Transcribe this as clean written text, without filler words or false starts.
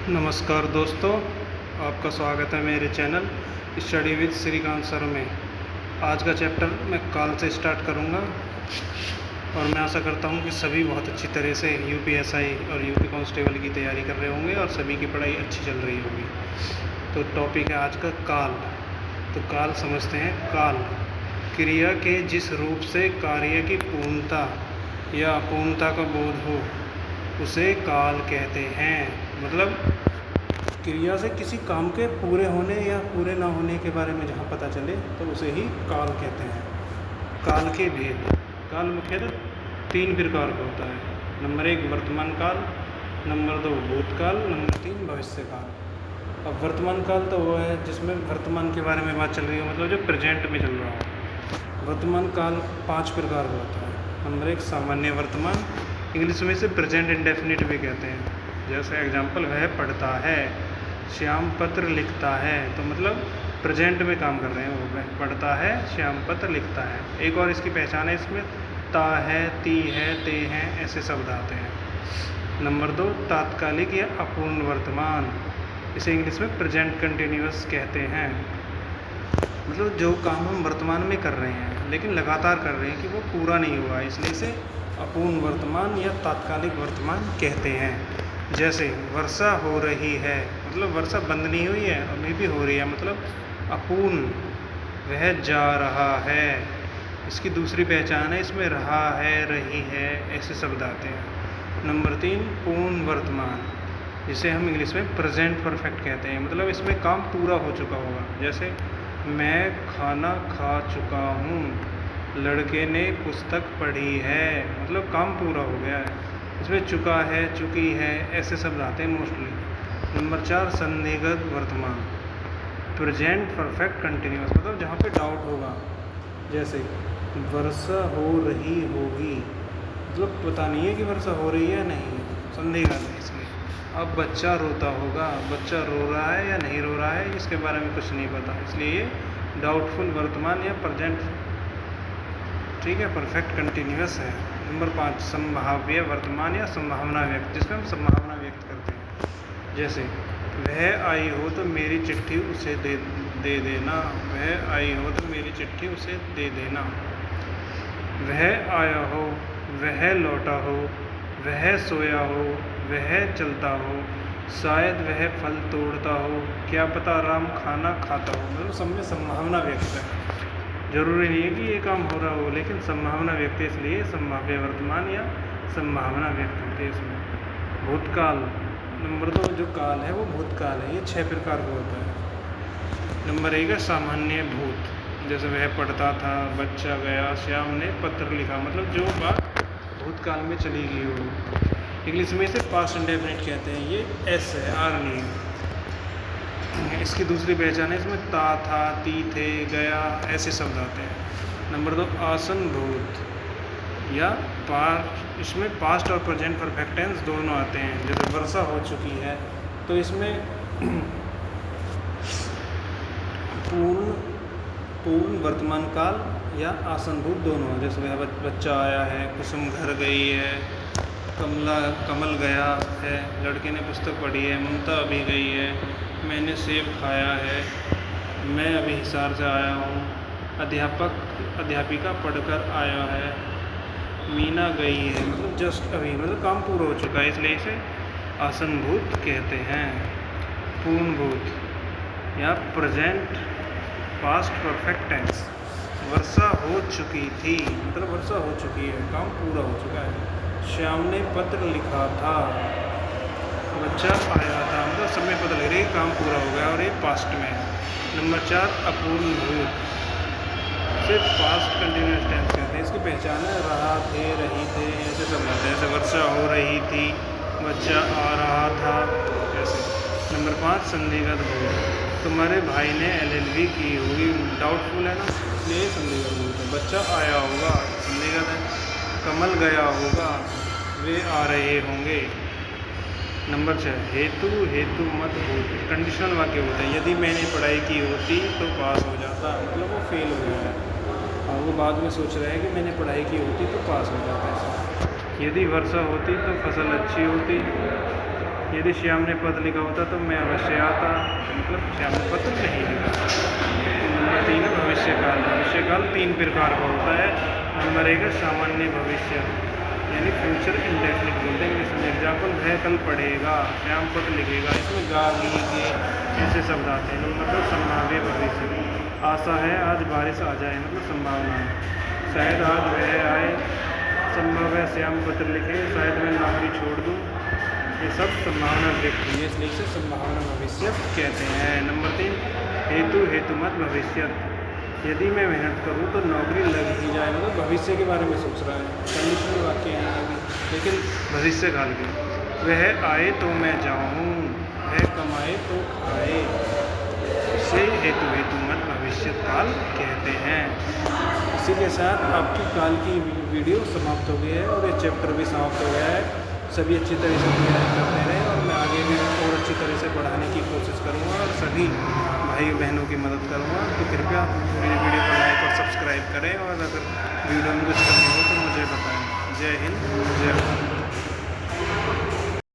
नमस्कार दोस्तों, आपका स्वागत है मेरे channel study with Shrikant sir में। आज का चैप्टर मैं काल से स्टार्ट करूंगा और मैं आशा करता हूं कि सभी बहुत अच्छी तरह से यूपीएसआई और यूपी कांस्टेबल की तैयारी कर रहे होंगे और सभी की पढ़ाई अच्छी चल रही होगी। तो टॉपिक है आज का काल। तो काल समझते हैं। काल क्रिया के जिस रूप से कार्य की पूर्णता या अपूर्णता का बोध हो उसे काल कहते हैं। मतलब क्रिया से किसी काम के पूरे होने या पूरे ना होने के बारे में जहाँ पता चले तो उसे ही काल कहते हैं। काल के भेद। काल मुख्यतः 3 प्रकार का होता है। नंबर 1 वर्तमान काल, नंबर 2 भूतकाल, नंबर 3 भविष्य काल। अब वर्तमान काल तो वो है जिसमें वर्तमान के बारे में बात चल रही हो, मतलब जो प्रेजेंट में चल रहा हो। वर्तमान काल 5 प्रकार का होता है। नंबर 1 सामान्य वर्तमान, इंग्लिश में इसे प्रेजेंट इंडेफिनिट भी कहते हैं। जैसे एग्जाम्पल, वह पढ़ता है, श्याम पत्र लिखता है। तो मतलब प्रेजेंट में काम कर रहे हैं वो। वह पढ़ता है, श्याम पत्र लिखता है। एक और इसकी पहचान है, इसमें ता है, ती है, ते हैं, ऐसे शब्द आते हैं। नंबर 2 तात्कालिक या अपूर्ण वर्तमान, इसे इंग्लिश में प्रेजेंट कंटिन्यूअस कहते हैं। मतलब जो काम हम वर्तमान में कर रहे हैं लेकिन लगातार कर रहे हैं कि वो पूरा नहीं हुआ, इसलिए इसे अपूर्ण वर्तमान या तात्कालिक वर्तमान कहते हैं। जैसे वर्षा हो रही है, मतलब वर्षा बंद नहीं हुई है, अभी भी हो रही है, मतलब अपूर्ण। वह जा रहा है, इसकी दूसरी पहचान है, इसमें रहा है, रही है, ऐसे शब्द आते हैं। नंबर 3 पूर्ण वर्तमान, जिसे हम इंग्लिश में प्रेजेंट परफेक्ट कहते हैं। मतलब इसमें काम पूरा हो चुका होगा। जैसे मैं खाना खा चुका हूँ, लड़के ने पुस्तक पढ़ी है, मतलब काम पूरा हो गया है। इसमें चुका है, चुकी है, ऐसे शब्द आते हैं मोस्टली। नंबर 4 संदिग्ध वर्तमान, प्रेजेंट परफेक्ट कंटिन्यूअस, मतलब जहाँ पे डाउट होगा। जैसे वर्षा हो रही होगी, मतलब पता नहीं है कि वर्षा हो रही है या नहीं है, संदिग्ध है इसमें। अब बच्चा रोता होगा, बच्चा रो रहा है या नहीं रो रहा है, इसके बारे में कुछ नहीं पता, इसलिए ये डाउटफुल वर्तमान या प्रेजेंट, ठीक है, परफेक्ट कंटिन्यूअस है। नंबर 5 संभाव्य वर्तमान या संभावना व्यक्त, जिसमें हम संभावना व्यक्त करते हैं। जैसे वह आई हो तो मेरी चिट्ठी उसे दे देना, वह आई हो तो मेरी चिट्ठी उसे दे देना। वह आया हो, वह लौटा हो, वह सोया हो, वह चलता हो, शायद वह फल तोड़ता हो, क्या पता राम खाना खाता हो। मतलब सब में संभावना व्यक्त है। जरूरी नहीं है कि ये काम हो रहा हो, लेकिन संभावना व्यक्त है, इसलिए संभाव्य वर्तमान या संभावना व्यक्त होती है इसमें। भूतकाल, नंबर 2 जो काल है वो भूतकाल है। ये 6 प्रकार का होता है। नंबर 1 है सामान्य भूत, जैसे वह पढ़ता था, बच्चा गया, श्याम ने पत्र लिखा, मतलब जो बात भूतकाल में चली गई हो। इंग्लिश में इसे पास्ट इंडेफिनिट कहते हैं। ये एस है, आर नहीं है। इसकी दूसरी पहचान है, इसमें ता था, ती थे, गया, ऐसे शब्द आते हैं। नंबर 2 आसन भूत या इसमें पास्ट और प्रेजेंट परफेक्ट टेंस दोनों आते हैं। जैसे वर्षा हो चुकी है तो इसमें पूर्ण वर्तमान काल या आसनभूत दोनों है। जैसे वह बच्चा आया है, कुसुम घर गई है, कमल गया है, लड़के ने पुस्तक पढ़ी है, ममता अभी गई है, मैंने सेब खाया है, मैं अभी हिसार से आया हूँ, अध्यापिका पढ़कर आया है, मीना गई है, मतलब जस्ट अभी, मतलब काम पूरा हो चुका है, इसलिए इसे आसनभूत कहते हैं। पूर्णभूत या प्रेजेंट पास्ट परफेक्ट टेंस, वर्षा हो चुकी थी, मतलब वर्षा हो चुकी है, काम पूरा हो चुका है। श्याम ने पत्र लिखा था, बच्चा आया था, मतलब समय पता लग रहा है काम पूरा हो गया और ये पास्ट में है। नंबर 4 अपूर्ण भूत, सिर्फ पास्ट कंटिन्यूअस टेंस कहते हैं। इसकी पहचान है रहा थे, रही थे, ऐसे सब रहते हैं। जैसे वर्षा हो रही थी, बच्चा आ रहा था, ऐसे। नंबर 5 संदिग्ध भूत, तुम्हारे भाई ने LLB की होगी, डाउटफुल है ना, इसलिए संदिग्ध भूत है। बच्चा आया होगा, संदिग्ध है। कमल गया होगा, वे आ रहे होंगे। नंबर 6 हेतु मत भूत, कंडीशनल वाक्य होता है। यदि मैंने पढ़ाई की होती तो पास हो जाता, मतलब वो फेल हो गया है और वो बाद में सोच रहा है कि मैंने पढ़ाई की होती तो पास हो जाता है। यदि वर्षा होती तो फसल अच्छी होती, यदि श्याम ने पद लिखा होता तो मैं अवश्य आता, मतलब श्याम ने पद नहीं लिखा। नंबर 3 है भविष्यकाल। भविष्यकाल 3 प्रकार का होता है। नंबर 1 है सामान्य भविष्य, यानी फ्यूचर इंडेफिनिट बोलते हैं इंग्लिश में। एग्जाम्पल, वह कल पढ़ेगा, श्याम पद लिखेगा, इसमें गा गी गे ऐसे शब्द आते हैं। नंबर 2 संभाव्य भविष्य, आशा है आज बारिश आ जाए, मतलब संभावना है। शायद आज वह आए, संभव है श्याम पत्र लिखे, शायद मैं नौकरी छोड़ दूँ, ये सब संभावना व्यक्त हुई है, इसलिए इसे संभावना भविष्य कहते हैं। नंबर 3 हेतु हेतुमत भविष्य, यदि मैं मेहनत करूँ तो नौकरी लग ही जाए, मतलब भविष्य के बारे में सोच रहा है। कंडीशनल वाक्य है लेकिन भविष्य काल के। वह आए तो मैं जाऊँ, वह कमाए तो खाए, इसे हेतु हेतुमत भविष्य काल कहते हैं। इसी के साथ आपकी काल की वीडियो समाप्त हो गई है और ये चैप्टर भी समाप्त हो गया है। सभी अच्छी तरह से तैयारी करते रहें और मैं आगे भी और अच्छी तरह से पढ़ाने की कोशिश करूँगा और सभी भाई बहनों की मदद करूँगा। तो कृपया मेरी वीडियो को लाइक और सब्सक्राइब करें और अगर वीडियो में कुछ कमी हो तो मुझे बताएं। जय हिंद, जय भारत।